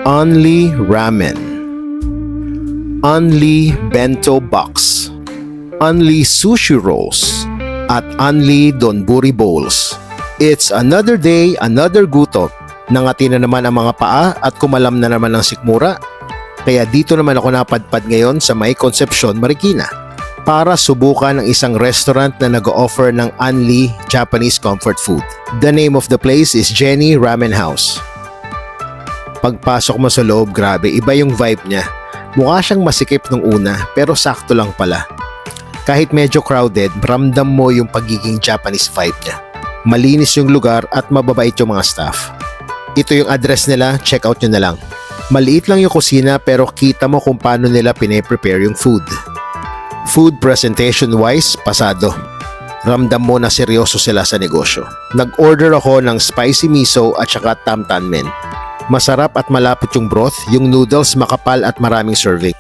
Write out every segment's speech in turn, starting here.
Only Ramen, Only Bento Box, Only Sushi Rolls, at Only Donburi Bowls. It's another day, another gutom. Nangati na naman ang mga paa at kumalam na naman ang sikmura. Kaya dito naman ako napadpad ngayon sa May Concepcion, Marikina para subukan ng isang restaurant na nag-offer ng only Japanese comfort food. The name of the place is Jenny Ramen House. Pagpasok mo sa loob, grabe, iba yung vibe niya. Mukha siyang masikip nung una pero sakto lang pala. Kahit medyo crowded, ramdam mo yung pagiging Japanese vibe niya. Malinis yung lugar at mababait yung mga staff. Ito yung address nila, check out nyo na lang. Maliit lang yung kusina pero kita mo kung paano nila pine-prepare yung food. Food presentation wise, pasado. Ramdam mo na seryoso sila sa negosyo. Nag-order ako ng spicy miso at saka tamtanmen. Masarap at malapot yung broth, yung noodles makapal at maraming serving.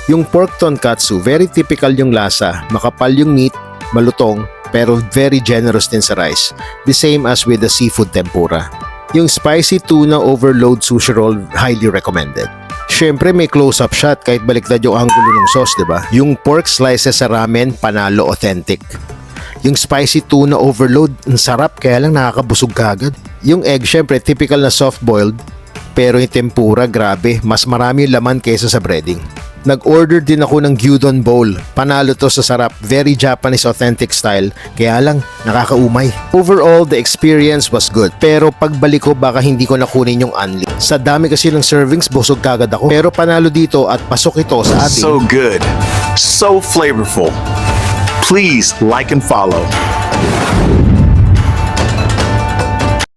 Yung pork tonkatsu, very typical yung lasa. Makapal yung meat, malutong, pero very generous din sa rice. The same as with the seafood tempura. Yung spicy tuna overload sushi roll, highly recommended. Syempre may close-up shot kahit baliktad yung angulo ng sauce, diba? Yung pork slices sa ramen, panalo authentic. Yung spicy tuna overload, ang sarap kaya lang nakakabusog kagad. Yung egg, syempre typical na soft-boiled, pero yung tempura, grabe, mas marami yung laman kaysa sa breading. Nag-order din ako ng gyudon bowl. Panalo to sa sarap, very Japanese authentic style, kaya lang nakakaumay. Overall, the experience was good. Pero pagbalik ko baka hindi ko nakunin yung only. Sa dami kasi ng servings, busog kagad ako. Pero panalo dito at pasok ito sa ating So good, so flavorful. Please like and follow.